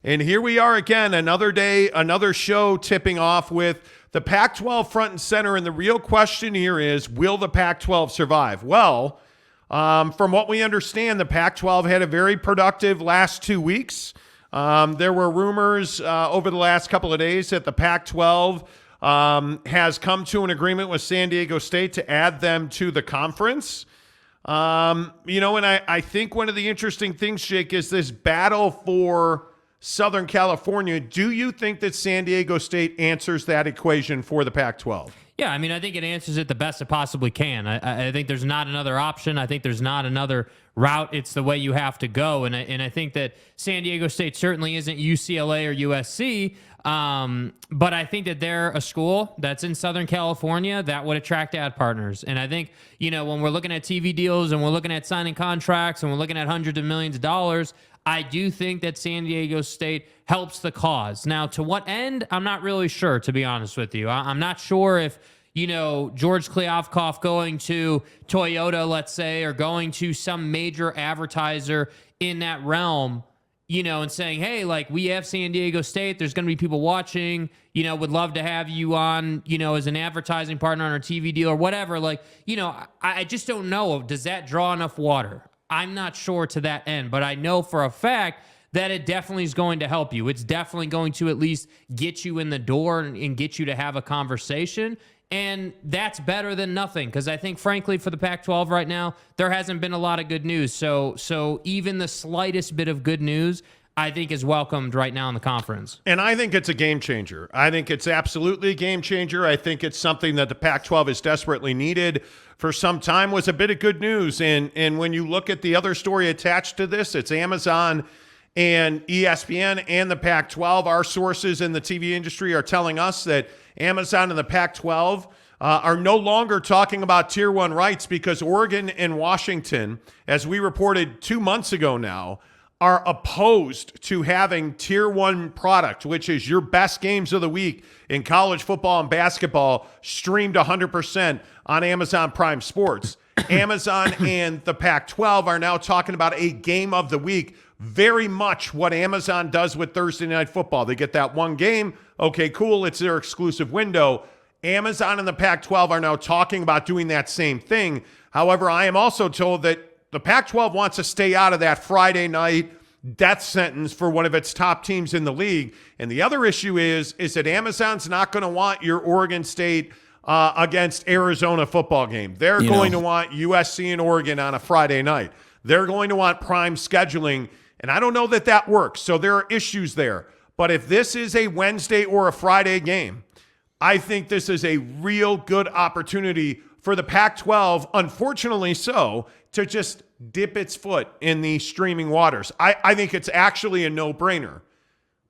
And here we are again, another day, another show tipping off with the Pac-12 front and center. And the real question here is, will the Pac-12 survive? Well, from what we understand, the Pac-12 had a very productive last 2 weeks. There were rumors over the last couple of days that the Pac-12 has come to an agreement with San Diego State to add them to the conference. And I think one of the interesting things, Jake, is this battle for Southern California. Do you think that San Diego State answers that equation for the Pac-12? Yeah, I mean, I think it answers it the best it possibly can. I think there's not another option. I think there's not another route. It's the way you have to go. And I think that San Diego State certainly isn't UCLA or USC, but I think that they're a school that's in Southern California that would attract ad partners. And I think, when we're looking at TV deals and we're looking at signing contracts and we're looking at hundreds of millions of dollars, I do think that San Diego State helps the cause. Now, to what end? I'm not really sure, to be honest with you. I'm not sure if, George Kliavkoff going to Toyota, let's say, or going to some major advertiser in that realm, and saying, hey, we have San Diego State. There's going to be people watching, would love to have you on, as an advertising partner on our TV deal or whatever. I just don't know. Does that draw enough water? I'm not sure to that end, but I know for a fact that it definitely is going to help you. It's definitely going to at least get you in the door and get you to have a conversation. And that's better than nothing, because I think, frankly, for the Pac-12 right now, there hasn't been a lot of good news. So even the slightest bit of good news, I think, is welcomed right now in the conference. And I think it's a game changer. I think it's absolutely a game changer. I think it's something that the Pac-12 has desperately needed for some time. Was a bit of good news. And when you look at the other story attached to this, it's Amazon and ESPN and the Pac-12. Our sources in the TV industry are telling us that Amazon and the Pac-12 are no longer talking about Tier 1 rights because Oregon and Washington, as we reported 2 months ago now, are opposed to having Tier 1 product, which is your best games of the week in college football and basketball, streamed 100% on Amazon Prime Sports. Amazon and the Pac-12 are now talking about a game of the week, very much what Amazon does with Thursday Night Football. They get that one game. Okay, cool. It's their exclusive window. Amazon and the Pac-12 are now talking about doing that same thing. However, I am also told that the Pac-12 wants to stay out of that Friday night death sentence for one of its top teams in the league. And the other issue is that Amazon's not going to want your Oregon State against Arizona football game. They're going to want USC and Oregon on a Friday night. They're going to want prime scheduling. And I don't know that that works. So there are issues there. But if this is a Wednesday or a Friday game, I think this is a real good opportunity for the Pac-12, unfortunately so, to just dip its foot in the streaming waters. I think it's actually a no-brainer.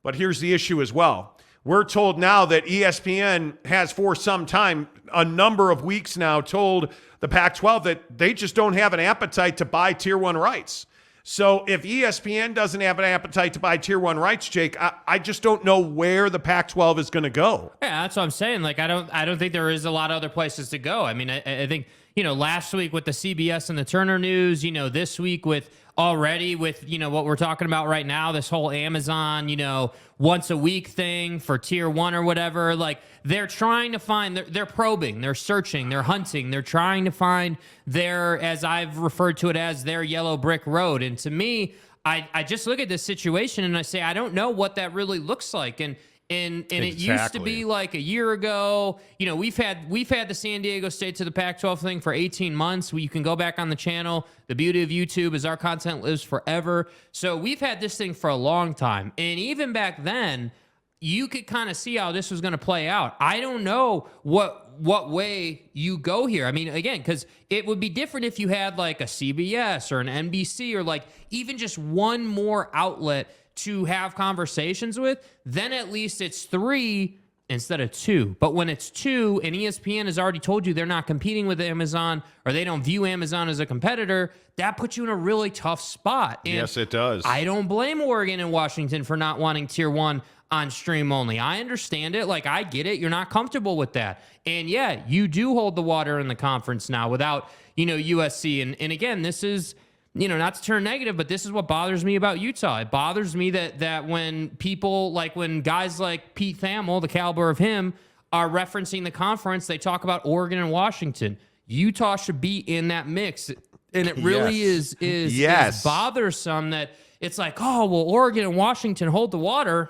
But here's the issue as well. We're told now that ESPN has for some time, a number of weeks now, told the Pac-12 that they just don't have an appetite to buy Tier 1 rights. So if ESPN doesn't have an appetite to buy Tier 1 rights, Jake, I just don't know where the Pac-12 is going to go. Yeah, that's what I'm saying. I don't think there is a lot of other places to go. I mean, I think, last week with the CBS and the Turner News, this week with what we're talking about right now, this whole Amazon, once a week thing for Tier 1 or whatever, they're trying to find, they're probing, they're searching, they're hunting, they're trying to find their, as I've referred to it as, their yellow brick road. And to me, I just look at this situation and I say, I don't know what that really looks like. And It used to be like a year ago. We've had the San Diego State to the Pac-12 thing for 18 months. You can go back on the channel. The beauty of YouTube is our content lives forever. So we've had this thing for a long time. And even back then, you could kind of see how this was going to play out. I don't know what way you go here. I mean, again, because it would be different if you had like a CBS or an NBC or even just one more outlet to have conversations with. Then at least it's 3 instead of 2. But when it's 2 and ESPN has already told you they're not competing with Amazon or they don't view Amazon as a competitor, that puts you in a really tough spot. And yes, it does. I don't blame Oregon and Washington for not wanting Tier 1 on stream only. I understand it. I get it. You're not comfortable with that. And yeah, you do hold the water in the conference now without, USC. And again, this is, not to turn negative, but this is what bothers me about Utah. It bothers me that when people when guys like Pete Thamel, the caliber of him, are referencing the conference, they talk about Oregon and Washington. Utah should be in that mix. And it really is bothersome that it's like, oh, well, Oregon and Washington hold the water,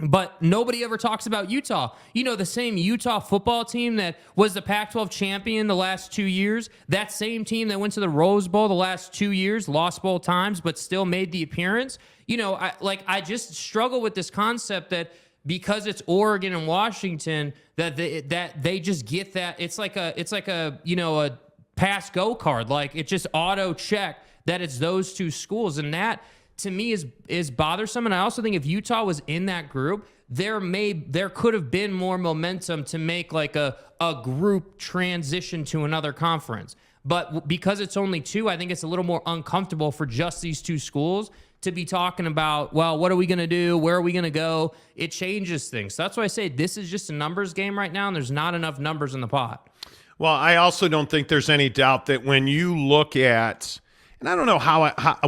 but nobody ever talks about Utah. The same Utah football team that was the Pac-12 champion the last 2 years, that same team that went to the Rose Bowl the last 2 years, lost both times, but still made the appearance. I just struggle with this concept that because it's Oregon and Washington, that they just get that. It's like a pass go card. Like it just auto check that it's those two schools, and that to me is bothersome. And I also think if Utah was in that group, there could have been more momentum to make like a group transition to another conference. But because it's only two, I think it's a little more uncomfortable for just these two schools to be talking about, well, what are we going to do? Where are we going to go? It changes things. So that's why I say this is just a numbers game right now, and there's not enough numbers in the pot. Well, I also don't think there's any doubt that when you look at, and I don't know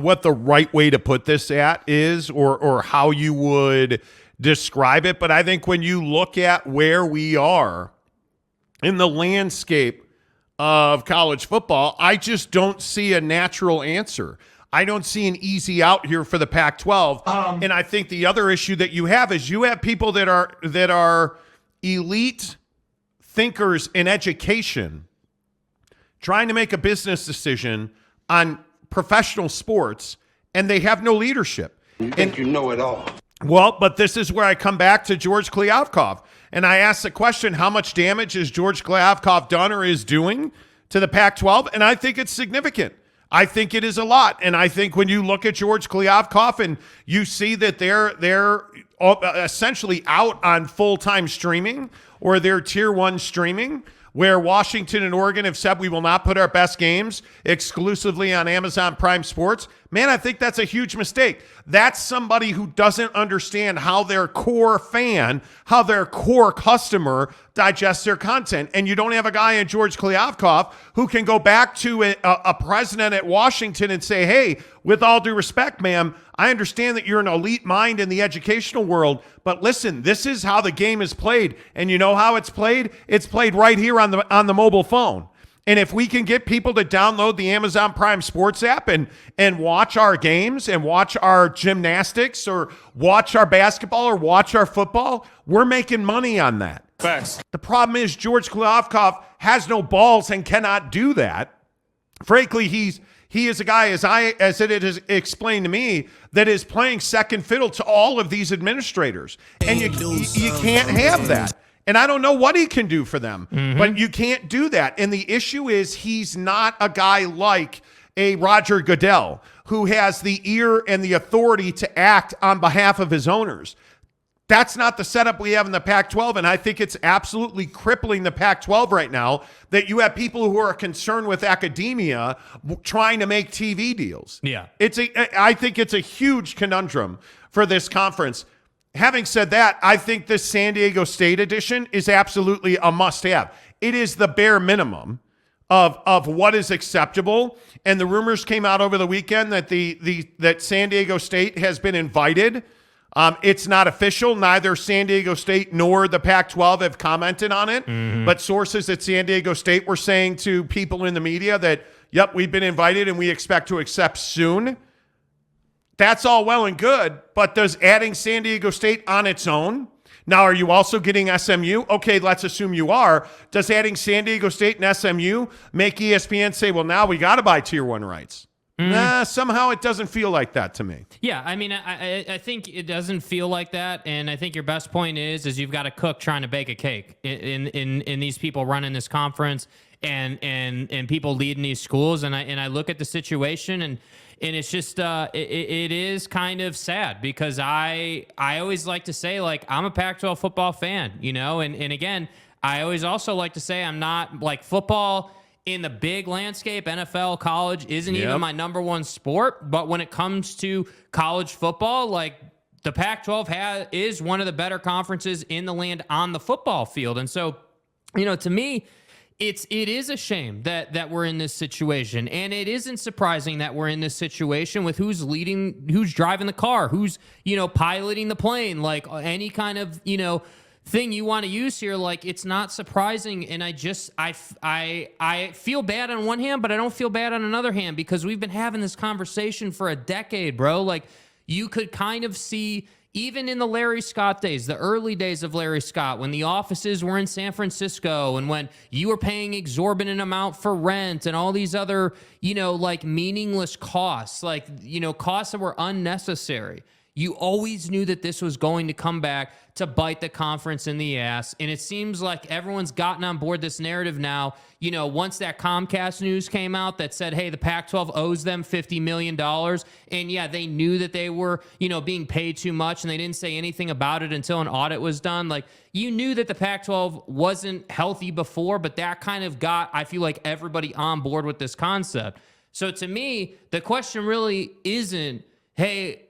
what the right way to put this at is, or how you would describe it, but I think when you look at where we are in the landscape of college football, I just don't see a natural answer. I don't see an easy out here for the Pac-12. And I think the other issue that you have is you have people that are elite thinkers in education trying to make a business decision on professional sports, and they have no leadership. You think you know it all. Well, but this is where I come back to George Kliavkoff, and I ask the question, how much damage has George Kliavkoff done or is doing to the Pac-12? And I think it's significant. I think it is a lot. And I think when you look at George Kliavkoff and you see that they're essentially out on full-time streaming, or they're tier one streaming, where Washington and Oregon have said we will not put our best games exclusively on Amazon Prime Sports, man, I think that's a huge mistake. That's somebody who doesn't understand how their core fan, how their core customer digests their content. And you don't have a guy in George Kliavkoff who can go back to a president at Washington and say, hey, with all due respect, ma'am, I understand that you're an elite mind in the educational world, but listen, this is how the game is played. And you know how it's played? It's played right here on the mobile phone. And if we can get people to download the Amazon Prime Sports app and watch our games and watch our gymnastics or watch our basketball or watch our football, we're making money on that. Facts. The problem is George Kliavkoff has no balls and cannot do that. Frankly, he is a guy, as it is explained to me, that is playing second fiddle to all of these administrators. And you can't have that. And I don't know what he can do for them, but you can't do that. And the issue is he's not a guy like a Roger Goodell who has the ear and the authority to act on behalf of his owners. That's not the setup we have in the Pac-12, and I think it's absolutely crippling the Pac-12 right now that you have people who are concerned with academia trying to make TV deals. Yeah. I think it's a huge conundrum for this conference. Having said that, I think this San Diego State edition is absolutely a must-have. It is the bare minimum of what is acceptable. And the rumors came out over the weekend that that San Diego State has been invited. It's not official. Neither San Diego State nor the Pac-12 have commented on it. But sources at San Diego State were saying to people in the media that, yep, we've been invited and we expect to accept soon. That's all well and good, but does adding San Diego State on its own? Now, are you also getting SMU? Okay, let's assume you are. Does adding San Diego State and SMU make ESPN say, well, now we got to buy tier one rights? Nah, somehow it doesn't feel like that to me. Yeah, I mean, I think it doesn't feel like that, and I think your best point is you've got a cook trying to bake a cake in these people running this conference and people leading these schools, and I look at the situation and it's just it is kind of sad because I always like to say, like, I'm a Pac-12 football fan, and again, I always also like to say I'm not, like, football in the big landscape, NFL, college isn't even my number one sport, but when it comes to college football, like, the Pac-12 is one of the better conferences in the land on the football field. And so, to me, it is a shame that we're in this situation, and it isn't surprising that we're in this situation with who's driving the car, who's piloting the plane, like any kind of thing you want to use here. Like, it's not surprising, and I feel bad on one hand, but I don't feel bad on another hand, because we've been having this conversation for a decade, bro. Like, you could kind of see, even in the Larry Scott days, the early days of Larry Scott, when the offices were in San Francisco and when you were paying exorbitant amount for rent and all these other, like meaningless costs, like, costs that were unnecessary. You always knew that this was going to come back to bite the conference in the ass. And it seems like everyone's gotten on board this narrative now. Once that Comcast news came out that said, hey, the Pac-12 owes them $50 million. And yeah, they knew that they were, being paid too much, and they didn't say anything about it until an audit was done. Like, you knew that the Pac-12 wasn't healthy before, but that kind of got, I feel like, everybody on board with this concept. So to me, the question really isn't, hey,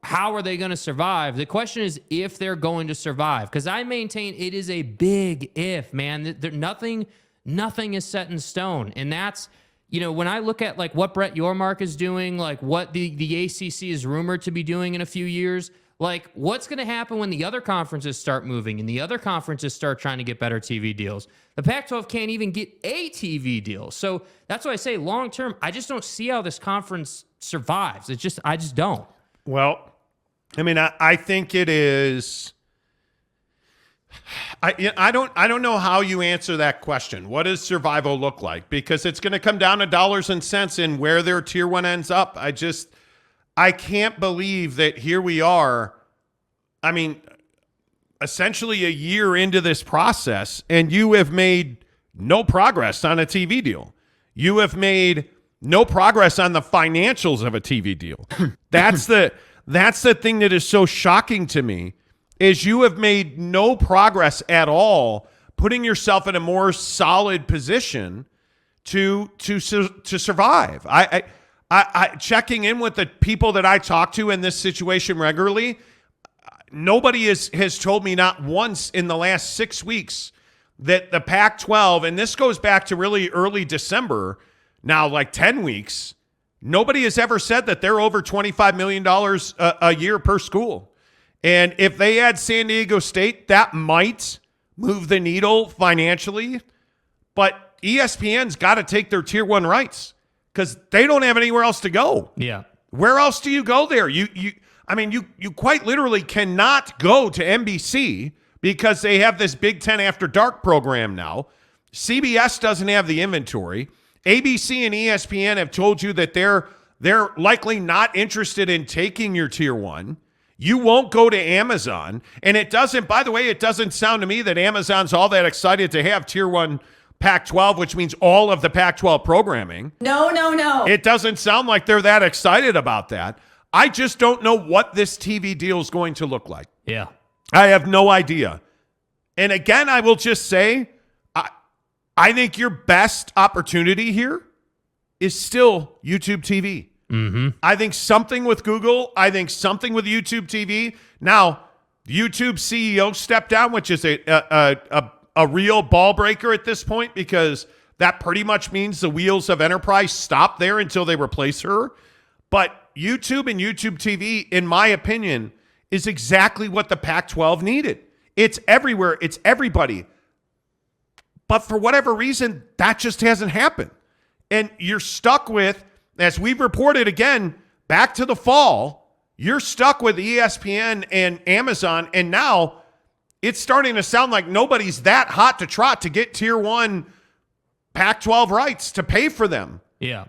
how are they going to survive? The question is if they're going to survive, because I maintain it is a big if, man. Nothing is set in stone. And that's, when I look at like what Brett Yormark is doing, like what the ACC is rumored to be doing in a few years, like what's going to happen when the other conferences start moving and the other conferences start trying to get better TV deals? The Pac-12 can't even get a TV deal. So that's why I say long term, I just don't see how this conference survives. I just don't. Well, I mean, I think it is. I don't know how you answer that question. What does survival look like? Because it's going to come down to dollars and cents and where their tier one ends up. I can't believe that here we are. I mean, essentially a year into this process, and you have made no progress on a TV deal. You have made no progress on the financials of a TV deal. That's the thing that is so shocking to me, is you have made no progress at all, putting yourself in a more solid position to survive. I checking in with the people that I talk to in this situation regularly, nobody has told me, not once in the last 6 weeks, that the Pac-12, and this goes back to really early December, now like 10 weeks, nobody has ever said that they're over $25 million a year per school. And if they add San Diego State, that might move the needle financially. But ESPN's got to take their tier one rights because they don't have anywhere else to go. Yeah. Where else do you go there? You quite literally cannot go to NBC because they have this Big Ten After Dark program now. CBS doesn't have the inventory. ABC and ESPN have told you that they're likely not interested in taking your tier one. You won't go to Amazon. And it doesn't sound to me that Amazon's all that excited to have tier one Pac-12, which means all of the Pac-12 programming. No. It doesn't sound like they're that excited about that. I just don't know what this TV deal is going to look like. Yeah. I have no idea. And again, I will just say, I think your best opportunity here is still YouTube TV. Mm-hmm. I think something with Google. I think something with YouTube TV. Now, YouTube CEO stepped down, which is a real ball breaker at this point, because that pretty much means the wheels of enterprise stop there until they replace her. But YouTube and YouTube TV, in my opinion, is exactly what the Pac-12 needed. It's everywhere. It's everybody. But for whatever reason, that just hasn't happened. And you're stuck with, as we've reported again, back to the fall, you're stuck with ESPN and Amazon. And now it's starting to sound like nobody's that hot to trot to get tier one Pac-12 rights to pay for them. Yeah.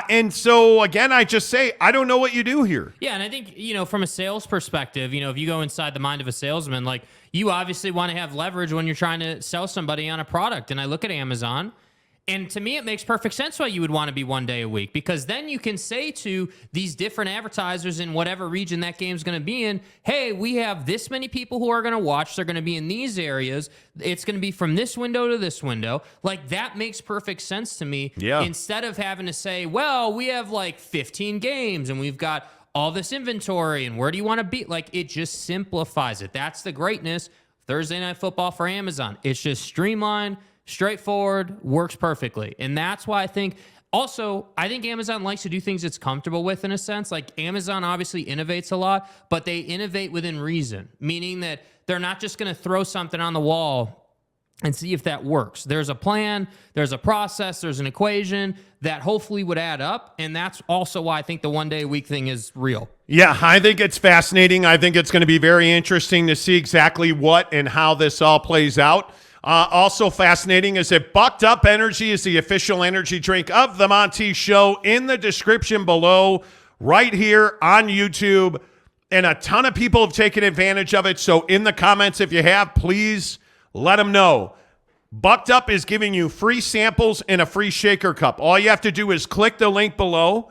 And so, again, I just say, I don't know what you do here. Yeah, and I think, from a sales perspective, if you go inside the mind of a salesman, like, you obviously want to have leverage when you're trying to sell somebody on a product. And I look at Amazon, and to me, it makes perfect sense why you would want to be 1 day a week, because then you can say to these different advertisers in whatever region that game's going to be in, hey, we have this many people who are going to watch. They're going to be in these areas. It's going to be from this window to this window. Like, that makes perfect sense to me. Yeah. Instead of having to say, well, we have like 15 games and we've got all this inventory and where do you want to be? Like, it just simplifies it. That's the greatness of Thursday Night Football for Amazon. It's just streamlined, straightforward, works perfectly. And that's why I think Amazon likes to do things it's comfortable with in a sense. Like Amazon obviously innovates a lot, but they innovate within reason, meaning that they're not just going to throw something on the wall and see if that works. There's a plan, there's a process, there's an equation that hopefully would add up. And that's also why I think the 1 day a week thing is real. Yeah, I think it's fascinating. I think it's going to be very interesting to see exactly what and how this all plays out. Also fascinating is that Bucked Up Energy is the official energy drink of the Monty Show. In the description below, right here on YouTube. And a ton of people have taken advantage of it. So in the comments, if you have, please let them know. Bucked Up is giving you free samples and a free shaker cup. All you have to do is click the link below,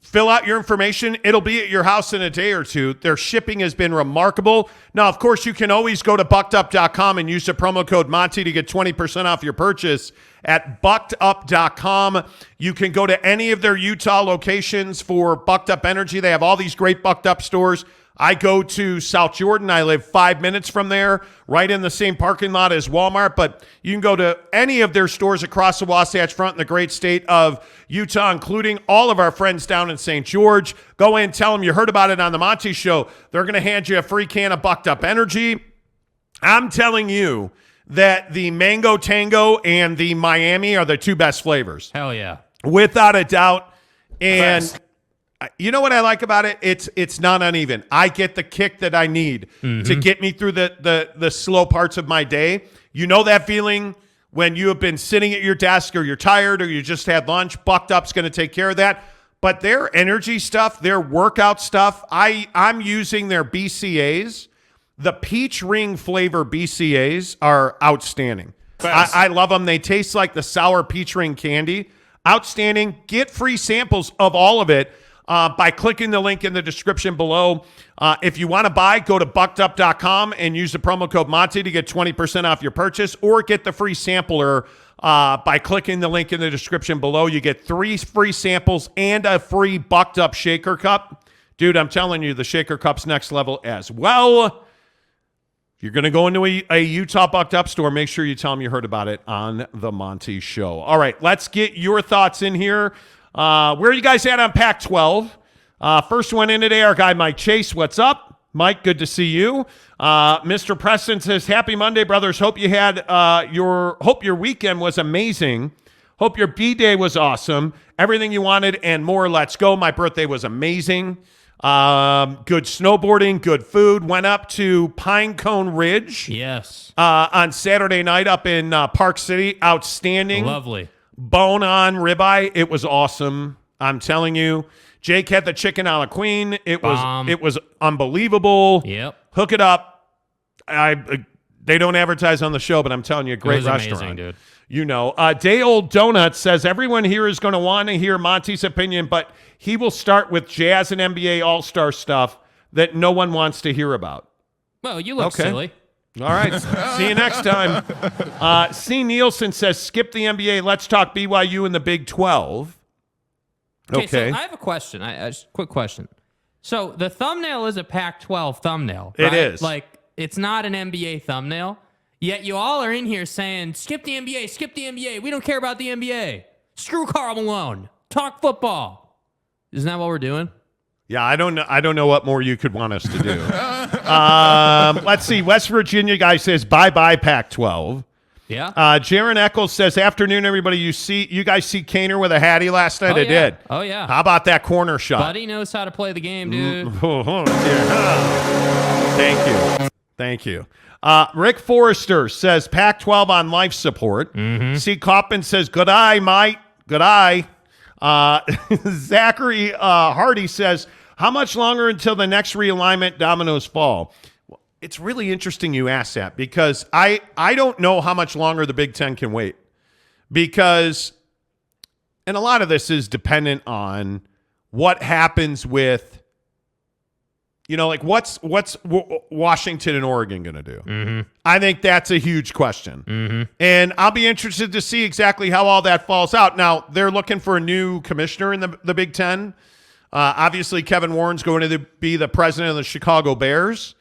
fill out your information. It'll be at your house in a day or two. Their shipping has been remarkable. Now, of course, you can always go to buckedup.com and use the promo code Monty to get 20% off your purchase at buckedup.com. You can go to any of their Utah locations for Bucked Up Energy. They have all these great Bucked Up stores. I go to South Jordan. I live 5 minutes from there, right in the same parking lot as Walmart. But you can go to any of their stores across the Wasatch Front in the great state of Utah, including all of our friends down in St. George. Go in, tell them you heard about it on the Monty Show. They're going to hand you a free can of Bucked Up Energy. I'm telling you that the Mango Tango and the Miami are the two best flavors. Hell yeah. Without a doubt. And you know what I like about it? It's not uneven. I get the kick that I need to get me through the slow parts of my day. You know that feeling when you have been sitting at your desk or you're tired or you just had lunch. Bucked Up's going to take care of that. But their energy stuff, their workout stuff, I'm using their BCAs. The peach ring flavor BCAs are outstanding. I love them. They taste like the sour peach ring candy. Outstanding. Get free samples of all of it by clicking the link in the description below. If you want to buy, go to buckedup.com and use the promo code Monty to get 20% off your purchase, or get the free sampler by clicking the link in the description below. You get 3 free samples and a free Bucked Up shaker cup. Dude, I'm telling you, the shaker cup's next level as well. If you're going to go into a Utah Bucked Up store, make sure you tell them you heard about it on the Monty Show. All right, let's get your thoughts in here. Where are you guys at on Pac-12? First one in today, our guy Mike Chase. What's up? Mike, good to see you. Mr. Preston says, happy Monday, brothers. Hope you had hope your weekend was amazing. Hope your B-Day was awesome. Everything you wanted and more. Let's go. My birthday was amazing. Good snowboarding, good food. Went up to Pinecone Ridge. Yes. On Saturday night up in Park City. Outstanding. Lovely. Bone-on ribeye. It was awesome. I'm telling you. Jake had the chicken a la queen. It was unbelievable. Yep. Hook it up. They don't advertise on the show, but I'm telling you, great restaurant. Amazing, dude. You know, Day Old Donut says everyone here is going to want to hear Monty's opinion, but he will start with Jazz and NBA All-Star stuff that no one wants to hear about. Well, you look silly. All right. See you next time. C. Nielsen says, skip the NBA. Let's talk BYU and the Big 12. Okay. So I have a question. Quick question. So the thumbnail is a Pac-12 thumbnail, right? It is. Like, it's not an NBA thumbnail. Yet you all are in here saying, skip the NBA, skip the NBA. We don't care about the NBA. Screw Karl Malone. Talk football. Isn't that what we're doing? Yeah, I don't know what more you could want us to do. Let's see. West Virginia guy says, bye-bye Pac-12. Yeah. Jaron Eccles says, afternoon, everybody. You guys see Kaner with a hattie last night? I did. Oh, yeah. How about that corner shot? Buddy knows how to play the game, dude. Thank you. Rick Forrester says, Pac-12 on life support. C. Kaufman says, good eye, mate. Good eye. Zachary Hardy says, how much longer until the next realignment dominoes fall? It's really interesting you ask that, because I don't know how much longer the Big Ten can wait, because, and a lot of this is dependent on what happens with, you know, like what's Washington and Oregon going to do? I think that's a huge question. And I'll be interested to see exactly how all that falls out. Now, they're looking for a new commissioner in the Big Ten. Obviously, Kevin Warren's going to be the president of the Chicago Bears.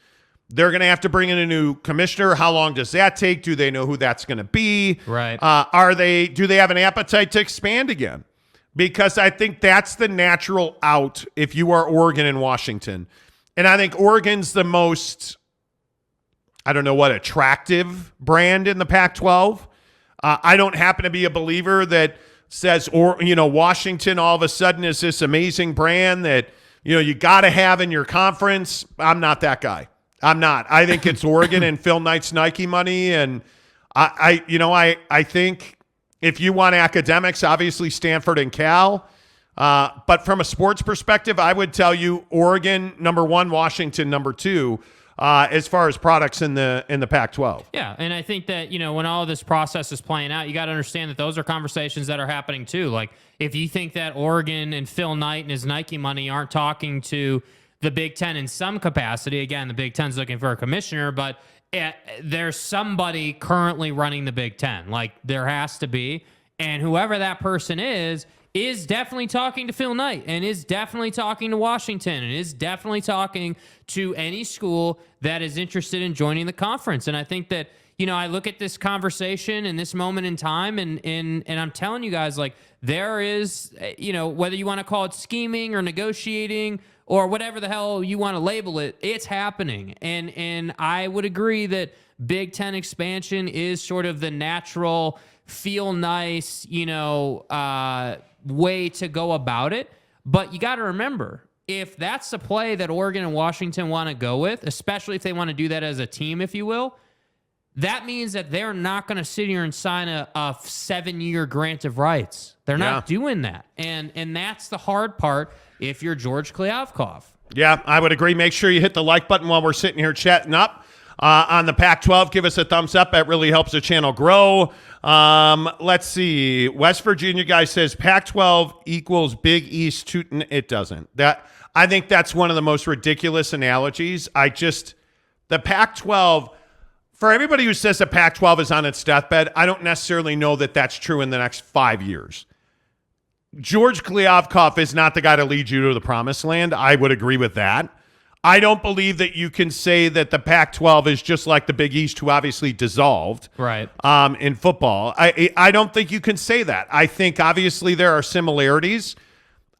They're going to have to bring in a new commissioner. How long does that take? Do they know who that's going to be? Right. Do they have an appetite to expand again? Because I think that's the natural out if you are Oregon and Washington. And I think Oregon's the most, I don't know what, attractive brand in the Pac-12. I don't happen to be a believer that says, Washington all of a sudden is this amazing brand that, you got to have in your conference. I'm not that guy. I'm not. I think it's Oregon and Phil Knight's Nike money. And I think if you want academics, obviously Stanford and Cal. But from a sports perspective, I would tell you Oregon, number one, Washington, number two, as far as products in the Pac-12. Yeah, and I think that, when all of this process is playing out, you got to understand that those are conversations that are happening too. Like, if you think that Oregon and Phil Knight and his Nike money aren't talking to the Big Ten in some capacity, again, the Big Ten's looking for a commissioner, but there's somebody currently running the Big Ten. Like, there has to be, and whoever that person is definitely talking to Phil Knight and is definitely talking to Washington and is definitely talking to any school that is interested in joining the conference. And I think that, I look at this conversation and this moment in time and I'm telling you guys, like, there is, whether you want to call it scheming or negotiating or whatever the hell you want to label it, it's happening. And I would agree that Big Ten expansion is sort of the natural, feel nice, way to go about it. But you got to remember, if that's the play that Oregon and Washington want to go with, especially if they want to do that as a team, if you will, that means that they're not going to sit here and sign a 7-year grant of rights. They're not doing that. And that's the hard part if you're George Kliavkoff. Yeah, I would agree. Make sure you hit the like button while we're sitting here chatting up. On the Pac-12, give us a thumbs up. That really helps the channel grow. Let's see. West Virginia guy says Pac-12 equals Big East Tootin'. It doesn't. I think that's one of the most ridiculous analogies. The Pac-12, for everybody who says the Pac-12 is on its deathbed, I don't necessarily know that that's true in the next 5 years. George Kliavkoff is not the guy to lead you to the promised land. I would agree with that. I don't believe that you can say that the Pac-12 is just like the Big East, who obviously dissolved in football. I don't think you can say that. I think obviously there are similarities.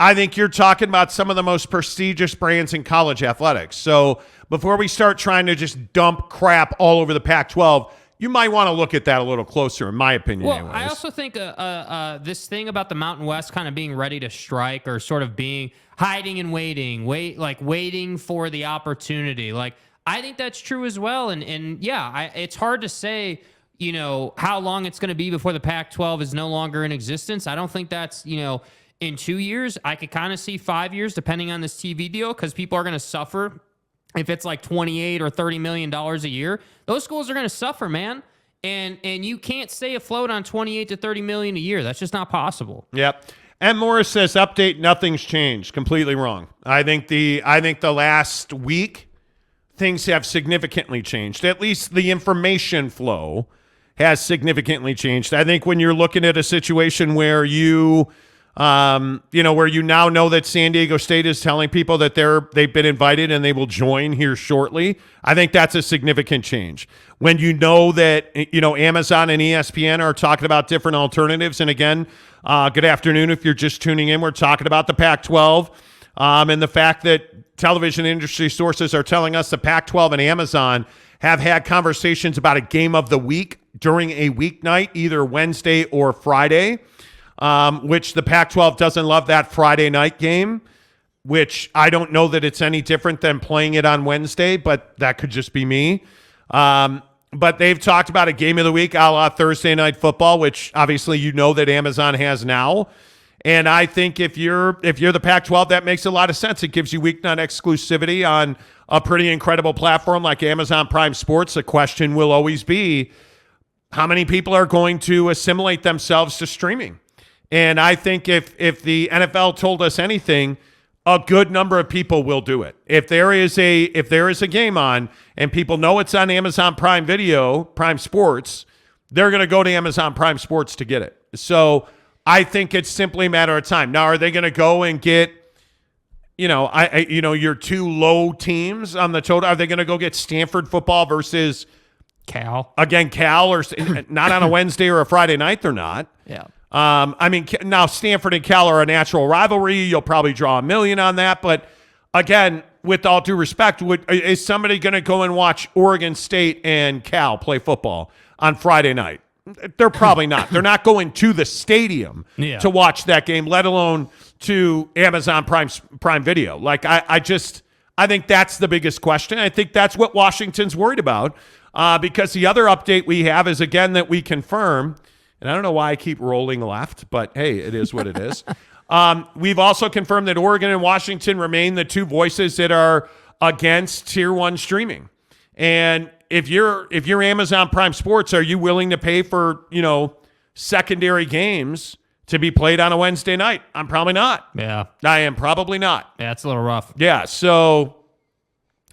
I think you're talking about some of the most prestigious brands in college athletics. So before we start trying to just dump crap all over the Pac-12, you might want to look at that a little closer, in my opinion. Well, anyways. I also think this thing about the Mountain West kind of being ready to strike or sort of being hiding and waiting for the opportunity. Like, I think that's true as well. And yeah, it's hard to say, how long it's going to be before the Pac-12 is no longer in existence. I don't think that's, in 2 years. I could kind of see 5 years, depending on this TV deal, because people are going to suffer. If it's like $28 or $30 million a year, those schools are going to suffer, man. And you can't stay afloat on $28 to $30 million a year. That's just not possible. Yep. And Morris says, update, nothing's changed. Completely wrong. I think the last week, things have significantly changed. At least the information flow has significantly changed. I think when you're looking at a situation where where you now know that San Diego State is telling people that they've been invited and they will join here shortly, I think that's a significant change. When you know that, Amazon and ESPN are talking about different alternatives, and again, good afternoon if you're just tuning in, we're talking about the Pac-12 and the fact that television industry sources are telling us the Pac-12 and Amazon have had conversations about a game of the week during a weeknight, either Wednesday or Friday. Which the Pac-12 doesn't love that Friday night game, which I don't know that it's any different than playing it on Wednesday, but that could just be me. But they've talked about a game of the week a la Thursday Night Football, which obviously that Amazon has now. And I think if you're the Pac-12, that makes a lot of sense. It gives you weeknight exclusivity on a pretty incredible platform like Amazon Prime Sports. The question will always be, how many people are going to assimilate themselves to streaming? And I think if the NFL told us anything, a good number of people will do it. If there is a game on and people know it's on Amazon Prime Video, Prime Sports, they're going to go to Amazon Prime Sports to get it. So I think it's simply a matter of time. Now, are they going to go and get your two low teams on the total. Are they going to go get Stanford football versus Cal? Again, Cal, or not on a Wednesday or a Friday night? They're not. Yeah. Now Stanford and Cal are a natural rivalry. You'll probably draw 1 million on that. But again, with all due respect, is somebody going to go and watch Oregon State and Cal play football on Friday night? They're probably not. They're not going to the stadium to watch that game, let alone to Amazon Prime Video. Like, I think that's the biggest question. I think that's what Washington's worried about, because the other update we have is, again, that we confirm, and I don't know why I keep rolling left, but hey, it is what it is. We've also confirmed that Oregon and Washington remain the two voices that are against Tier 1 streaming. And if you're Amazon Prime Sports, are you willing to pay for, secondary games to be played on a Wednesday night? I'm probably not. Yeah. I am probably not. Yeah, it's a little rough. Yeah, so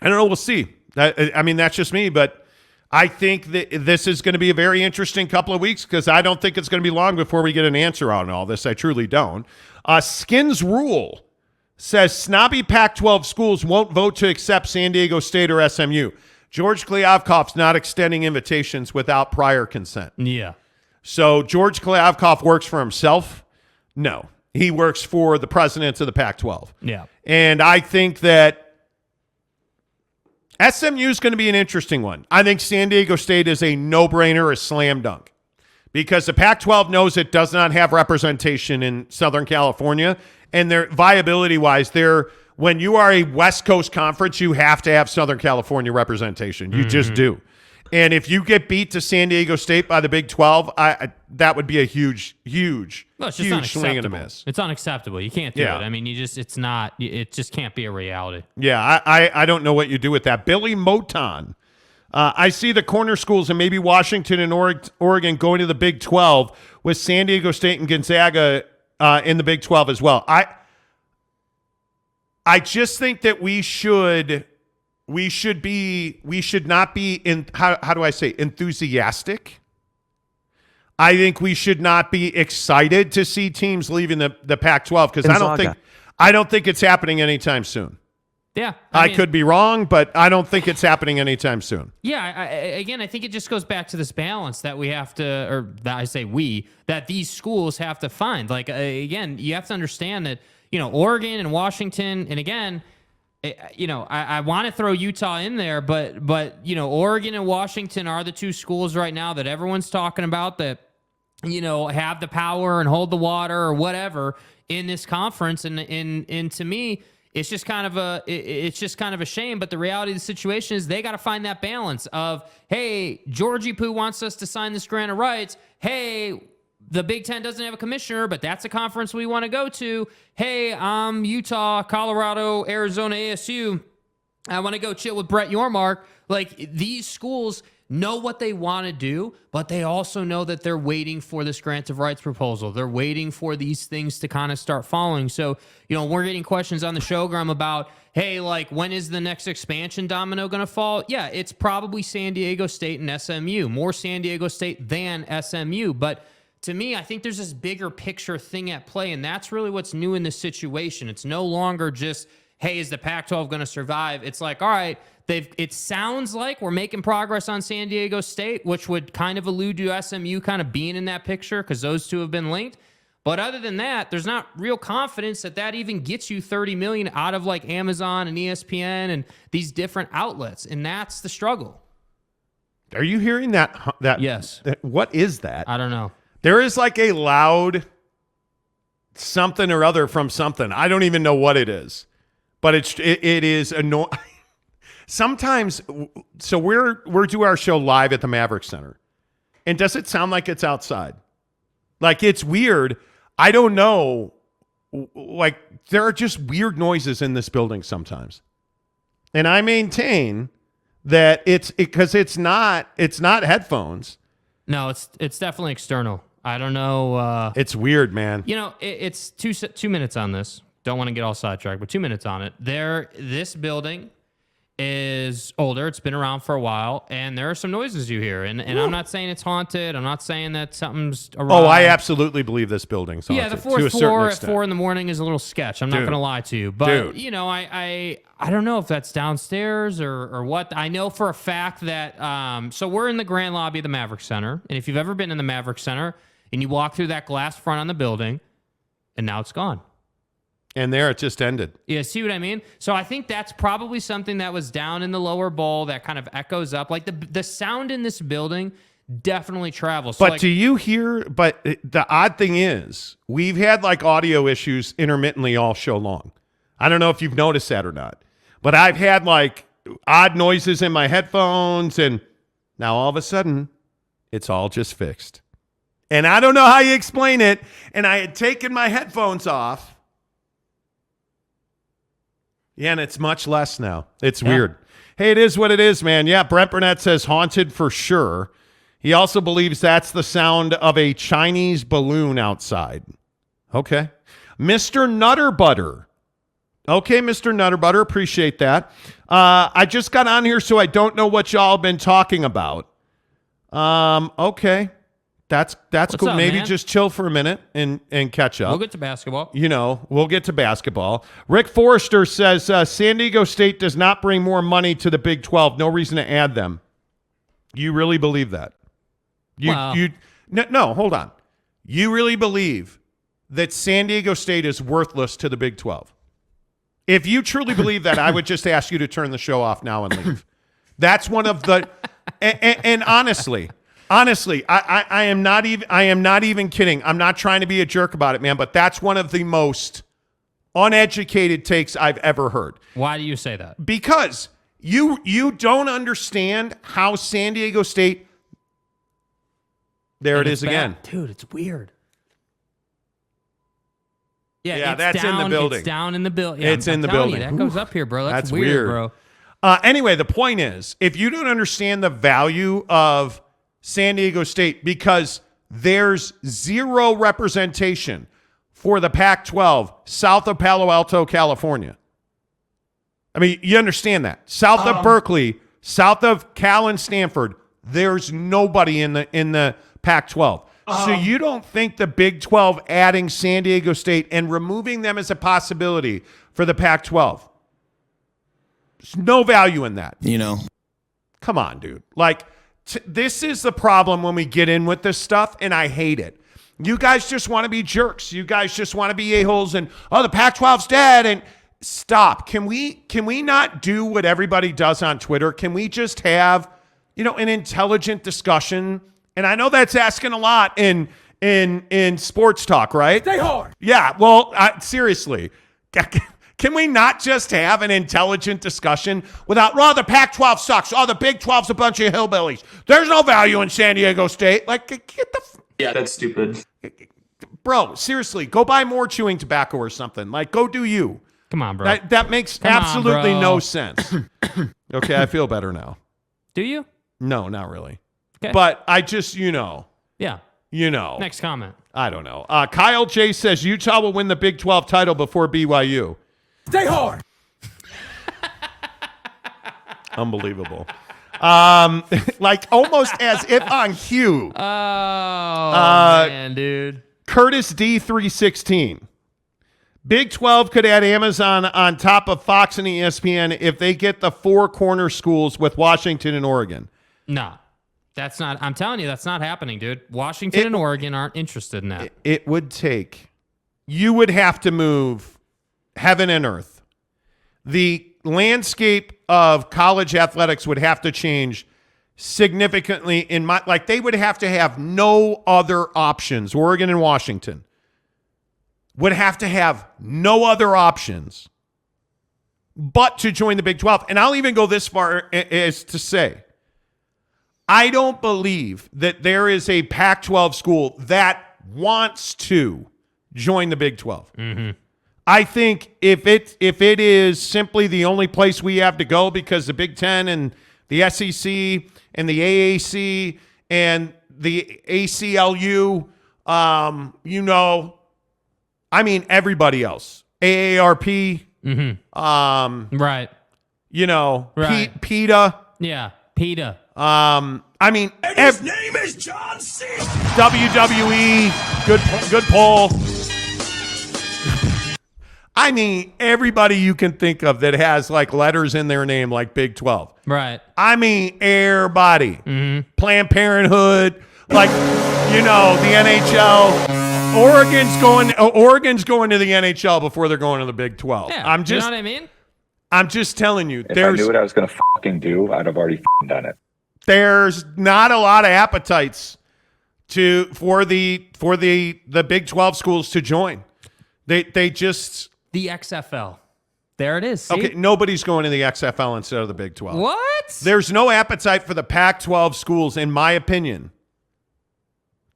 I don't know. We'll see. That's just me, but I think that this is going to be a very interesting couple of weeks, because I don't think it's going to be long before we get an answer on all this. I truly don't. Skins Rule says snobby Pac-12 schools won't vote to accept San Diego State or SMU. George Kliavkoff's not extending invitations without prior consent. Yeah. So George Kliavkoff works for himself? No. He works for the presidents of the Pac-12. Yeah. And I think that SMU is going to be an interesting one. I think San Diego State is a no-brainer, a slam dunk, because the Pac-12 knows it does not have representation in Southern California, and their viability-wise, when you are a West Coast conference, you have to have Southern California representation. You just do. And if you get beat to San Diego State by the Big 12, that would be a huge swing and a miss. It's unacceptable. You can't do it. I mean, it just can't be a reality. Yeah, I don't know what you do with that. Billy Moton. I see the corner schools and maybe Washington and Oregon going to the Big 12 with San Diego State and Gonzaga in the Big 12 as well. I just think that we should not be enthusiastic. I think we should not be excited to see teams leaving the Pac-12, because I don't think it's happening anytime soon. Yeah. I could be wrong, but I don't think it's happening anytime soon. Yeah, I think it just goes back to this balance that we have to, or that I say that these schools have to find. Like, again, you have to understand that, Oregon and Washington, and again, I want to throw Utah in there, but Oregon and Washington are the two schools right now that everyone's talking about that, have the power and hold the water or whatever in this conference. And to me, it's just kind of a shame. But the reality of the situation is they got to find that balance of, hey, Georgie Poo wants us to sign this grant of rights. Hey, the Big Ten doesn't have a commissioner, but that's a conference we want to go to. Hey, I'm Utah, Colorado, Arizona, ASU. I want to go chill with Brett Yormark. Like, these schools know what they want to do, but they also know that they're waiting for this grant of rights proposal. They're waiting for these things to kind of start following. So, we're getting questions on the show, Graham, about, hey, like, when is the next expansion domino going to fall? Yeah, it's probably San Diego State and SMU. More San Diego State than SMU. But to me, I think there's this bigger picture thing at play, and that's really what's new in this situation. It's no longer just, hey, is the Pac-12 going to survive? It's like, all right, it sounds like we're making progress on San Diego State, which would kind of allude to SMU kind of being in that picture, because those two have been linked. But other than that, there's not real confidence that even gets you $30 million out of like Amazon and ESPN and these different outlets, and that's the struggle. Are you hearing that? Yes. What is that? I don't know. There is like a loud something or other from something. I don't even know what it is, but it is annoying. Sometimes, so we're doing our show live at the Maverick Center, and does it sound like it's outside? Like, it's weird. I don't know. Like, there are just weird noises in this building sometimes, and I maintain that it's not headphones. No, it's definitely external. I don't know. It's weird, man. It's 2 minutes on this. Don't want to get all sidetracked, but 2 minutes on it. This building is older. It's been around for a while, and there are some noises you hear. And I'm not saying it's haunted. I'm not saying that something's around. Oh, I absolutely believe this building's haunted. Yeah, the to a fourth certain floor at extent. 4 a.m. is a little sketch. I'm not going to lie to you. But, I don't know if that's downstairs or what. I know for a fact that, so we're in the grand lobby of the Maverick Center. And if you've ever been in the Maverick Center and you walk through that glass front on the building, and now it's gone. And there it just ended. Yeah, see what I mean? So I think that's probably something that was down in the lower bowl that kind of echoes up. Like the sound in this building definitely travels. So But do you hear? But the odd thing is, we've had like audio issues intermittently all show long. I don't know if you've noticed that or not, but I've had like odd noises in my headphones, and now all of a sudden, it's all just fixed. And I don't know how you explain it. And I had taken my headphones off. Yeah, and it's much less now. It's weird. Hey, it is what it is, man. Yeah, Brent Burnett says haunted for sure. He also believes that's the sound of a Chinese balloon outside. Okay. Mr. Nutterbutter. Okay, Mr. Nutterbutter, appreciate that. I just got on here, so I don't know what y'all have been talking about. Okay. That's cool. up, Maybe man? just chill for a minute and catch up. We'll get to basketball. We'll get to basketball. Rick Forrester says San Diego State does not bring more money to the Big 12. No reason to add them. You really believe that? No, hold on. You really believe that San Diego State is worthless to the Big 12? If you truly believe that, I would just ask you to turn the show off now and leave. That's one of the and honestly, I am not even kidding. I'm not trying to be a jerk about it, man, but that's one of the most uneducated takes I've ever heard. Why do you say that? Because you don't understand how San Diego State. There it is again. Dude, it's weird. Yeah, it's that's in the building. It's down in the building. Yeah, it's in the telling building. you, that goes up here, bro. That's weird, bro. Anyway, the point is, if you don't understand the value of San Diego State, because there's zero representation for the Pac-12 south of Palo Alto, California. I mean, you understand that. South of Berkeley, south of Cal and Stanford, there's nobody in the Pac-12. So you don't think the Big 12 adding San Diego State and removing them as a possibility for the Pac-12? There's no value in that. Come on, dude. Like, this is the problem when we get in with this stuff, and I hate it. You guys just want to be jerks. You guys just want to be a-holes and, the Pac-12's dead, and stop. Can we not do what everybody does on Twitter? Can we just have, an intelligent discussion? And I know that's asking a lot in sports talk, right? Stay hard. Yeah, well, seriously. Can we not just have an intelligent discussion without, the Pac-12 sucks. The Big 12's a bunch of hillbillies. There's no value in San Diego State. Like, get the... Yeah, that's stupid. Bro, seriously, go buy more chewing tobacco or something. Like, go do you. Come on, bro. That makes absolutely no sense. Okay, I feel better now. Do you? No, not really. Okay. But I just, Yeah. Next comment. I don't know. Kyle J says Utah will win the Big 12 title before BYU. Stay hard. Unbelievable. Like almost as if on cue. Man, dude. Curtis D316. Big 12 could add Amazon on top of Fox and ESPN if they get the four corner schools with Washington and Oregon. No. That's not, I'm telling you, that's not happening, dude. Washington and Oregon aren't interested in that. It would take, you would have to move heaven and earth. The landscape of college athletics would have to change significantly they would have to have no other options. Oregon and Washington would have to have no other options but to join the Big 12. And I'll even go this far as to say, I don't believe that there is a Pac-12 school that wants to join the Big 12. Mm-hmm. I think if it is simply the only place we have to go because the Big Ten and the SEC and the AAC and the ACLU, everybody else, AARP, right. you know, Right. PETA. Yeah, PETA. I mean, His name is John C. WWE, good poll. I mean, everybody you can think of that has like letters in their name like Big 12. Right. I mean, everybody. Planned Parenthood, like, you know, the NHL. Oregon's going to the NHL before they're going to the Big 12. Yeah. You know what I mean? I'm just telling you, If I knew what I was going to fucking do, I'd have already fucking done it. there's not a lot of appetites for the Big 12 schools to join. They just The XFL. There it is. See? okay. Nobody's going to the XFL instead of the Big 12. What? There's no appetite for the Pac-12 schools, in my opinion,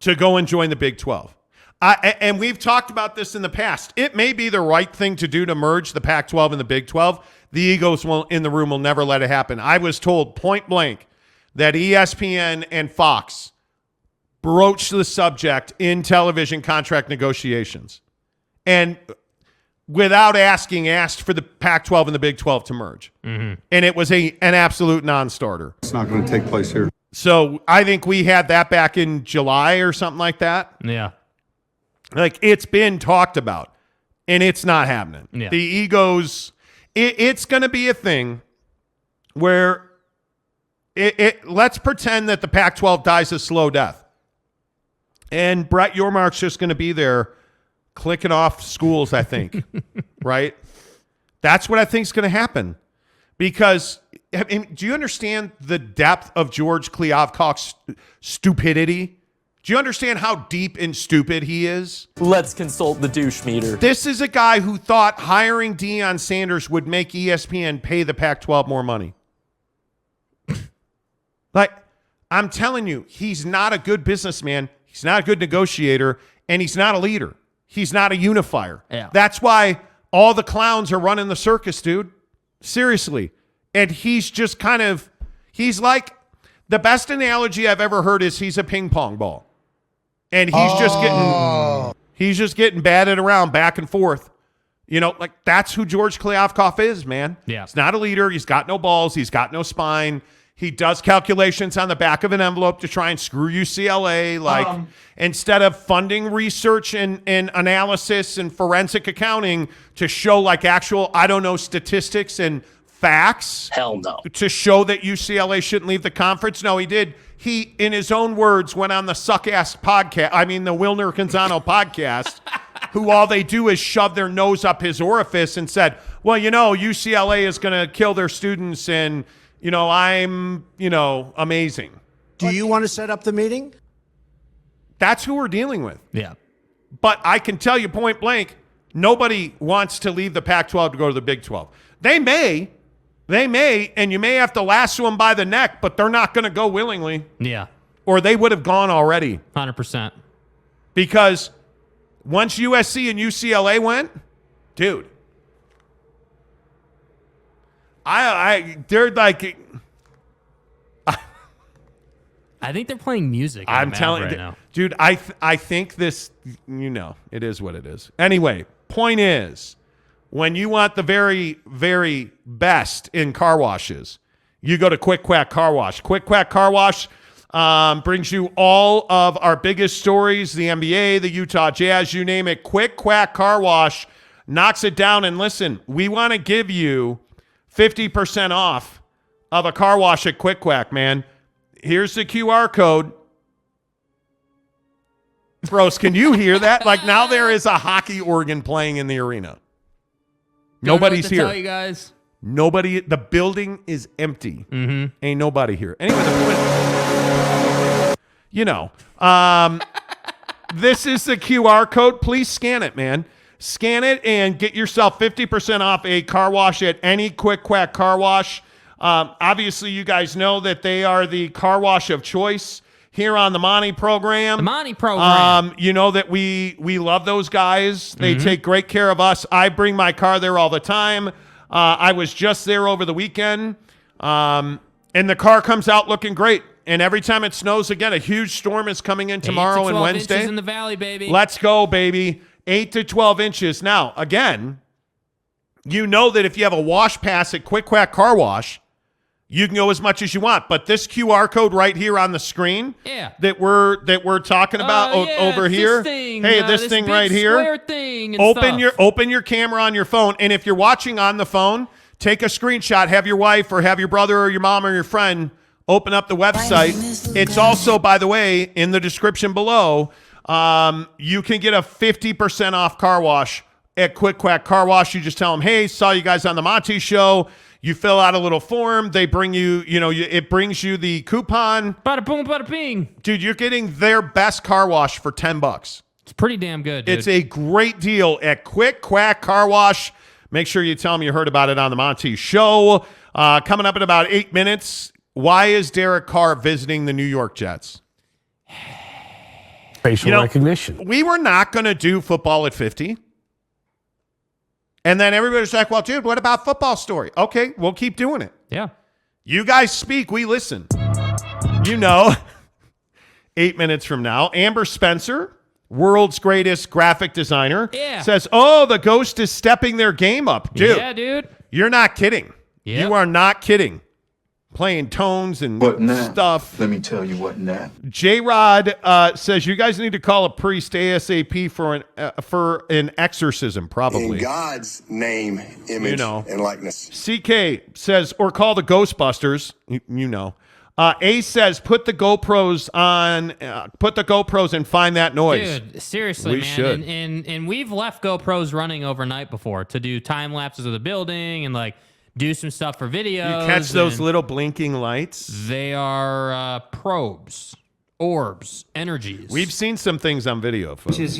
to go and join the Big 12. And we've talked about this in the past. It may be the right thing to do to merge the Pac-12 and the Big 12. The egos in the room will never let it happen. I was told point blank that ESPN and Fox broached the subject in television contract negotiations. And without asking, asked for the Pac-12 and the Big 12 to merge. And it was an absolute non-starter. It's not going to take place here. So I think we had that back in July or something like that. Yeah. Like, it's been talked about, and it's not happening. Yeah. The egos, it's going to be a thing where let's pretend that the Pac-12 dies a slow death. And Brett Yormark's just going to be there clicking off schools, I think, right? That's what I think is going to happen. Because, I mean, do you understand the depth of George Kliavkoff's stupidity? Do you understand how deep and stupid he is? Let's consult the douche meter. This is a guy who thought hiring Deion Sanders would make ESPN pay the Pac-12 more money. Like, I'm telling you, he's not a good businessman. He's not a good negotiator, and he's not a leader. He's not a unifier. Yeah. That's why all the clowns are running the circus, dude. Seriously. And he's just kind of, he's like, the best analogy I've ever heard is he's a ping pong ball. And he's just getting batted around back and forth. You know, like, that's who George Kliavkoff is, man. Yeah. He's not a leader. He's got no balls. He's got no spine. He does calculations on the back of an envelope to try and screw UCLA. Like, instead of funding research and analysis and forensic accounting to show like actual, I don't know, statistics and facts. Hell no. To show that UCLA shouldn't leave the conference. No, he did. He, in his own words, went on the Suck-Ass podcast, the Wilner Canzano podcast, who all they do is shove their nose up his orifice and said, well, you know, UCLA is going to kill their students and, you know, I'm, you know, amazing. Do you want to set up the meeting? That's who we're dealing with. Yeah. But I can tell you point blank, nobody wants to leave the Pac-12 to go to the Big 12. They may, and you may have to lasso them by the neck, but they're not going to go willingly. Yeah. Or they would have gone already. 100%. Because once USC and UCLA went, dude, they're like, I think they're playing music. I'm telling right you, now. dude, I think this, you know, it is what it is. Anyway, point is, when you want the very, very best in car washes, you go to Quick Quack Car Wash. Quick Quack Car Wash brings you all of our biggest stories, the NBA, the Utah Jazz, you name it. Quick Quack Car Wash knocks it down. And listen, we want to give you 50% off of a car wash at Quick Quack, man. Here's the QR code. Bros, can you hear that? Like, now there is a hockey organ playing in the arena. Nobody's here. Tell you guys. Nobody. The building is empty. Ain't nobody here. Anyway, the point. You know, this is the QR code. Please scan it, man. Scan it and get yourself 50% off a car wash at any Quick Quack car wash. Obviously, you guys know that they are the car wash of choice here on the Monty program. The Monty program. You know that we love those guys. They take great care of us. I bring my car there all the time. I was just there over the weekend. And the car comes out looking great. And every time it snows again, a huge storm is coming in tomorrow and Wednesday. 8 to 12 inches in the valley, baby. Let's go, baby. 8 to 12 inches. Now, again, you know that if you have a wash pass at Quick Quack Car Wash, you can go as much as you want. But this QR code right here on the screen that we're talking about over here. This thing right here. Open your camera on your phone, and if you're watching on the phone, take a screenshot, have your wife or have your brother or your mom or your friend open up the website. It's also, by the way, in the description below, you can get a 50% off car wash at Quick Quack Car Wash. You just tell them, hey, saw you guys on the Monty Show. You fill out a little form. They bring you, it brings you the coupon. Bada boom, bada bing. Dude, you're getting their best car wash for $10. It's pretty damn good, dude. It's a great deal at Quick Quack Car Wash. Make sure you tell them you heard about it on the Monty Show. Coming up in about 8 minutes, why is Derek Carr visiting the New York Jets? Facial recognition. We were not going to do football at 50. And then everybody's like, well, dude, what about football story? Okay, we'll keep doing it. Yeah. You guys speak, we listen. 8 minutes from now, Amber Spencer, world's greatest graphic designer, says, oh, the Ghost is stepping their game up. Dude. Yeah, dude. You're not kidding. Yep. You are not kidding. Playing tones and stuff. Let me tell you what now. J-Rod says you guys need to call a priest ASAP for an exorcism, probably. In God's name, image, and likeness. CK says, or call the Ghostbusters. A says, put the GoPros and find that noise. Dude, seriously, we man. Should. And we've left GoPros running overnight before to do time lapses of the building and do some stuff for videos. You catch those little blinking lights? They are probes, orbs, energies. We've seen some things on video, folks. Which is,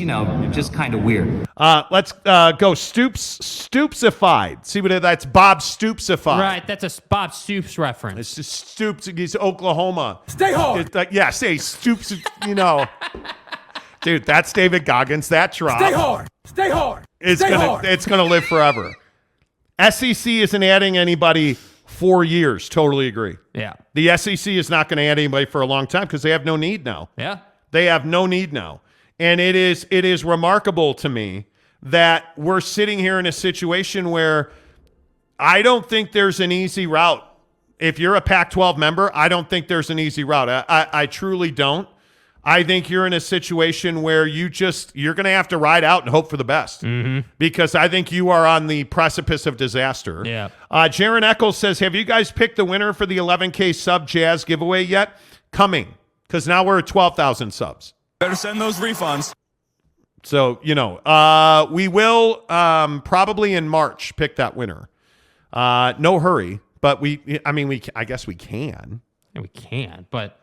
just kind of weird. Let's go Stoopsified. See what that's Bob Stoopsified. Right, that's a Bob Stoops reference. It's just Stoops. He's Oklahoma. Stay hard. Say Stoops, Dude, that's David Goggins. That drop. Stay hard. Stay hard. It's gonna live forever. SEC isn't adding anybody 4 years. Totally agree. Yeah. The SEC is not going to add anybody for a long time because they have no need now. Yeah. They have no need now. And it is remarkable to me that we're sitting here in a situation where I don't think there's an easy route. If you're a Pac-12 member, I don't think there's an easy route. I truly don't. I think you're in a situation where you're going to have to ride out and hope for the best because I think you are on the precipice of disaster. Yeah. Jaron Eccles says, have you guys picked the winner for the 11K sub Jazz giveaway yet? Coming, because now we're at 12,000 subs. Better send those refunds. So, we will probably in March pick that winner. No hurry, but I guess we can. Yeah, we can, but,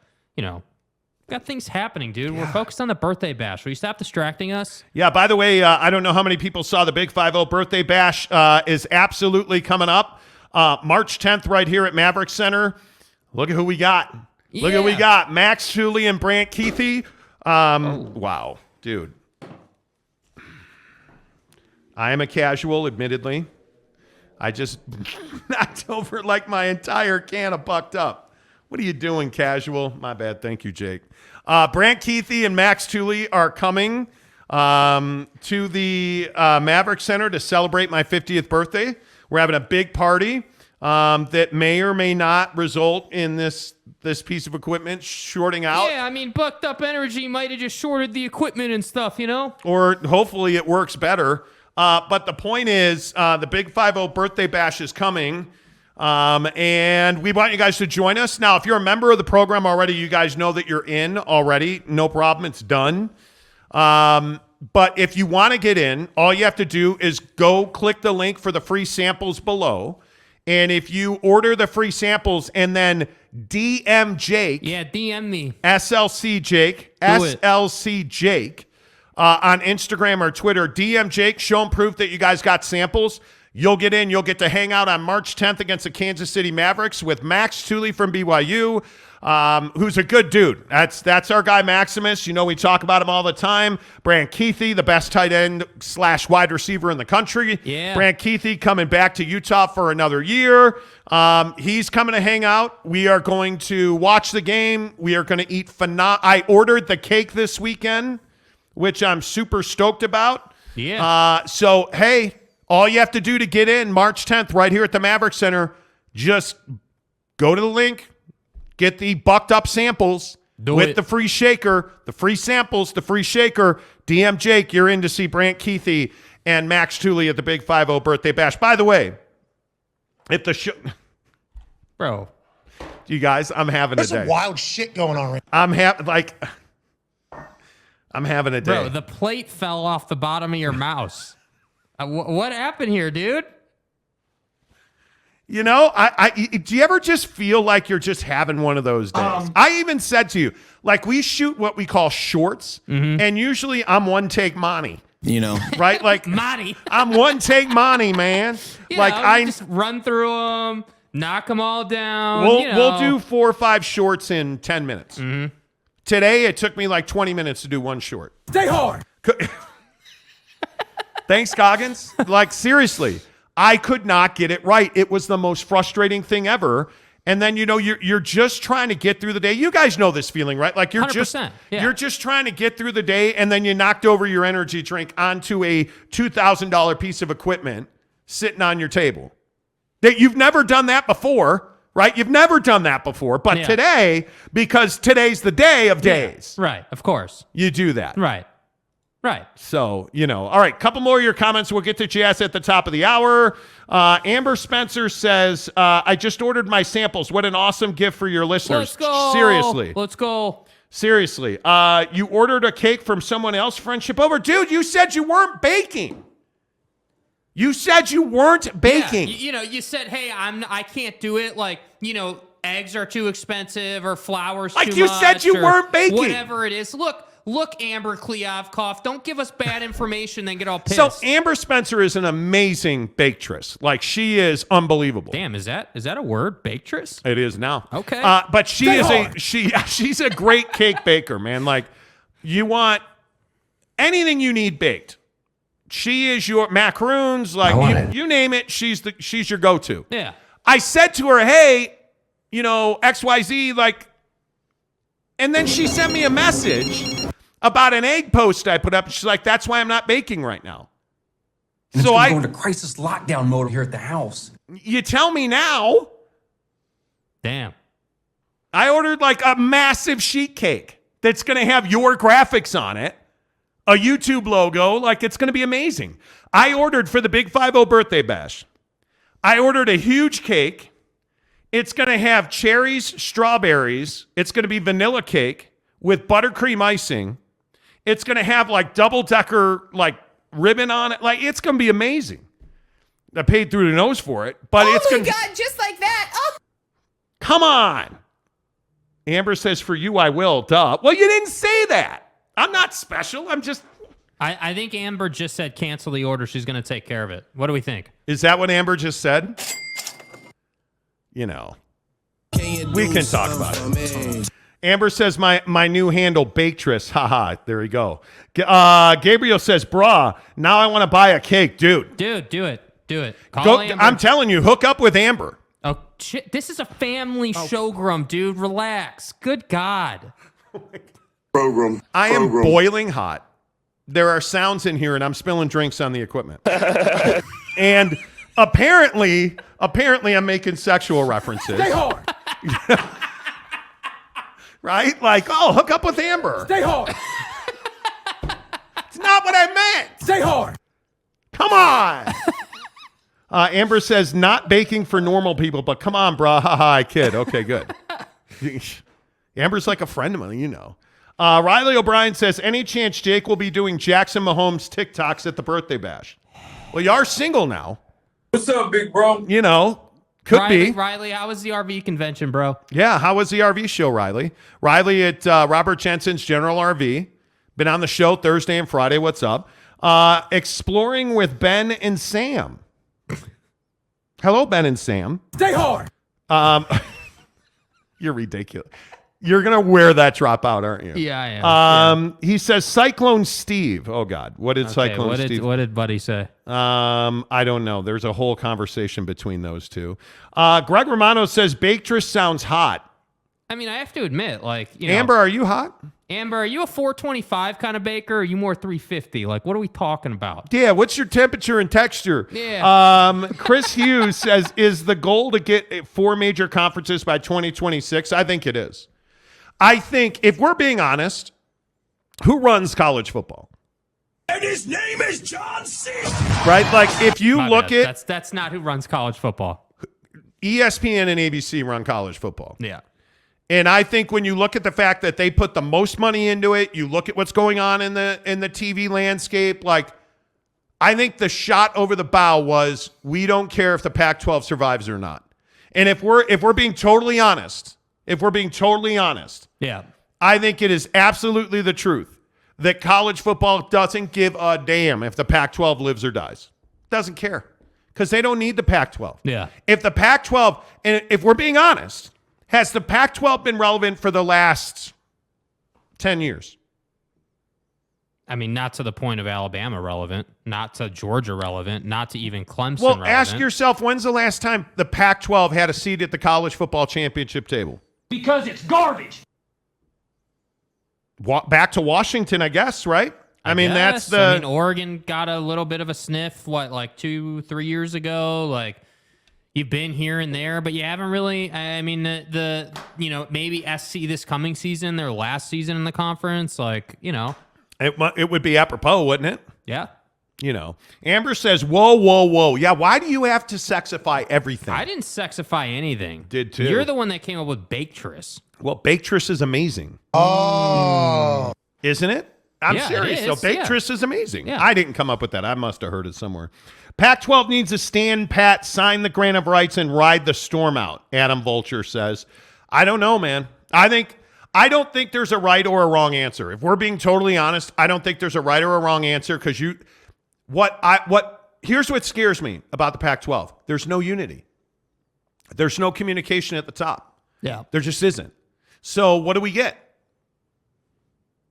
got things happening, dude. We're focused on the birthday bash. Will you stop distracting us? Yeah, by the way, I don't know how many people saw the Big 5-0 birthday bash is absolutely coming up. March 10th right here at Maverick Center. Look at who we got. Look at who we got. Max Tooley and Brant Keithy. Wow, dude. I am a casual, admittedly. I just knocked over my entire can of Bucked Up. What are you doing, casual? My bad. Thank you, Jake. Brant Keithy and Max Tooley are coming to the Maverick Center to celebrate my 50th birthday. We're having a big party that may or may not result in this piece of equipment shorting out. Yeah, Bucked Up Energy might have just shorted the equipment and stuff, Or hopefully it works better. But the point is, the Big 5-0 birthday bash is coming. And we want you guys to join us. Now, if you're a member of the program already, you guys know that you're in already. No problem. It's done. But if you want to get in, all you have to do is go click the link for the free samples below. And if you order the free samples and then DM Jake. Yeah, DM me. SLC Jake. SLC Jake. On Instagram or Twitter. DM Jake. Show him proof that you guys got samples. You'll get in. You'll get to hang out on March 10th against the Kansas City Mavericks with Max Tooley from BYU, who's a good dude. That's our guy, Maximus. We talk about him all the time. Brant Keithy, the best tight end / wide receiver in the country. Yeah. Brant Keithy coming back to Utah for another year. He's coming to hang out. We are going to watch the game. We are going to eat I ordered the cake this weekend, which I'm super stoked about. Yeah. So, hey, All you have to do to get in March 10th right here at the Maverick Center, just go to the link, get the bucked up samples with the free shaker, the free samples, the free shaker. DM Jake, you're in to see Brant Keithy and Max Tooley at the Big 5-0 birthday bash. By the way, if the show... Bro. You guys, I'm having a day. There's some wild shit going on right I'm having a day. Bro, the plate fell off the bottom of your mouse. What happened here, dude? You know, do you ever just feel like you're just having one of those days? I even said to you, like, we shoot what we call shorts, and usually I'm one take Monty. You know, right? Like Monty. I'm one take Monty, man. I just run through them, knock them all down. We'll do 4 or 5 shorts in 10 minutes. Today it took me like 20 minutes to do one short. Stay hard. Thanks, Goggins. Like, seriously, I could not get it right. It was the most frustrating thing ever. And then, you know, you're just trying to get through the day. You guys know this feeling, right? Like you're just trying to get through the day, and then you knocked over your energy drink onto a $2,000 piece of equipment sitting on your table. That you've never done that before, right? You've never done that before. But today, because today's the day of days. Right, of course. You do that. Right. So, you know, all right, couple more of your comments. We'll get to Jazz at the top of the hour. Amber Spencer says, I just ordered my samples. What an awesome gift for your listeners. Let's go. Seriously. Let's go. Seriously. You ordered a cake from someone else, friendship over. Dude, you said you weren't baking. You said you weren't baking. Yeah, you said, hey, I can't do it. Like, eggs are too expensive or flour's too much. Like you said you weren't baking. Whatever it is. Look, Amber Kleovkoff, don't give us bad information, then get all pissed. So Amber Spencer is an amazing baketress. Like, she is unbelievable. Damn, is that a word, baketress? It is now. Okay. But she's a great cake baker, man. Like, you want anything you need baked. She is your macaroons, like you name it, she's your go-to. Yeah. I said to her, hey, XYZ, like, and then she sent me a message about an egg post I put up. She's like, that's why I'm not baking right now. And so I go into crisis lockdown mode here at the house. You tell me now. Damn. I ordered like a massive sheet cake that's going to have your graphics on it, a YouTube logo. Like, it's going to be amazing. I ordered for the Big 5-0 birthday bash. I ordered a huge cake. It's going to have cherries, strawberries. It's going to be vanilla cake with buttercream icing. It's going to have like double-decker like ribbon on it. Like, it's going to be amazing. I paid through the nose for it, but it's going to... Oh, my God, just like that. Oh. Come on. Amber says, for you, I will. Duh. Well, you didn't say that. I'm not special. I'm just... I think Amber just said cancel the order. She's going to take care of it. What do we think? Is that what Amber just said? We can talk about it. Amber says, my new handle, Baketress. Haha, there we go. Gabriel says, brah, now I want to buy a cake. Dude, do it. Call Amber. I'm telling you, hook up with Amber. Oh, shit. This is a family showroom, dude. Relax. Good God. Program. I am boiling hot. There are sounds in here, and I'm spilling drinks on the equipment. And apparently I'm making sexual references. Stay hard. Right? Like, oh, hook up with Amber. Stay hard. It's not what I meant. Stay hard. Come on. Amber says, not baking for normal people, but come on, brah. Haha, I kid. Okay, good. Amber's like a friend of mine, Riley O'Brien says, any chance Jake will be doing Jackson Mahomes TikToks at the birthday bash? Well, you are single now. What's up, big bro? Could be. Riley, how was the RV convention, bro? Yeah, how was the RV show, Riley? Riley at Robert Jensen's General RV. Been on the show Thursday and Friday. What's up? Exploring with Ben and Sam. Hello, Ben and Sam. Stay hard. You're ridiculous. You're going to wear that drop out, aren't you? Yeah, I am. He says Cyclone Steve. Oh, God. What did Cyclone Steve? What did Buddy say? I don't know. There's a whole conversation between those two. Greg Romano says Baketress sounds hot. I mean, I have to admit, Amber, are you hot? Amber, are you a 425 kind of baker, or are you more 350? Like, what are we talking about? Yeah, what's your temperature and texture? Yeah. Chris Hughes says, is the goal to get 4 major conferences by 2026? I think it is. I think, if we're being honest, who runs college football? And his name is John C. Right? Like, if you My look bad. at That's not who runs college football. ESPN and ABC run college football. Yeah. And I think when you look at the fact that they put the most money into it, you look at what's going on in the TV landscape, like, I think the shot over the bow was, we don't care if the Pac-12 survives or not. And if we're being totally honest, Yeah. I think it is absolutely the truth that college football doesn't give a damn if the Pac-12 lives or dies. Doesn't care, because they don't need the Pac-12. Yeah. If the Pac-12, and if we're being honest, has the Pac-12 been relevant for the last 10 years? I mean, not to the point of Alabama relevant, not to Georgia relevant, not to even Clemson Well, relevant. ask yourself, when's the last time the Pac-12 had a seat at the college football championship table? Because it's garbage. Back to Washington, I guess, right? I mean, guess. I mean, Oregon got a little bit of a sniff, like 2-3 years ago. Like, you've been here and there, but you haven't really. I mean, the maybe SC this coming season, their last season in the conference, like, It would be apropos, wouldn't it? Yeah. Amber says, whoa. Yeah, why do you have to sexify everything? I didn't sexify anything. Did too. You're the one that came up with Baketress. Well, Baketress is amazing. Oh. Isn't it? I'm Yeah, serious. it So is, Baketress is amazing. Yeah. I didn't come up with that. I must have heard it somewhere. Pac-12 needs to stand pat, sign the grant of rights, and ride the storm out, Adam Vulture says. I don't know, man. I don't think there's a right or a wrong answer. If we're being totally honest, I don't think there's a right or a wrong answer, because here's what scares me about the Pac-12. There's no unity. There's no communication at the top. Yeah. There just isn't. So what do we get?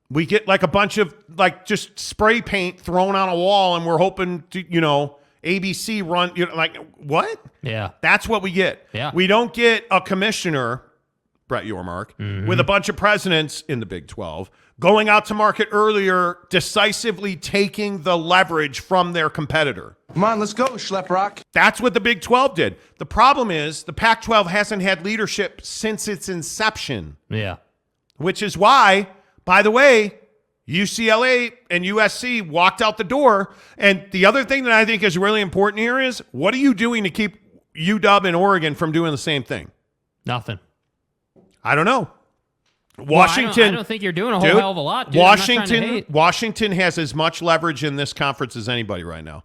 We get like a bunch of just spray paint thrown on a wall, and we're hoping to, ABC run, like what? Yeah. That's what we get. Yeah. We don't get a commissioner, Brett Yormark, with a bunch of presidents in the Big 12 going out to market earlier, decisively taking the leverage from their competitor. Come on, let's go, Schleprock. That's what the Big 12 did. The problem is the Pac-12 hasn't had leadership since its inception, Yeah. which is why, by the way, UCLA and USC walked out the door. And the other thing that I think is really important here is, what are you doing to keep UW and Oregon from doing the same thing? Nothing. I don't know. Washington. I don't think you're doing a whole hell of a lot, dude. Washington has as much leverage in this conference as anybody right now.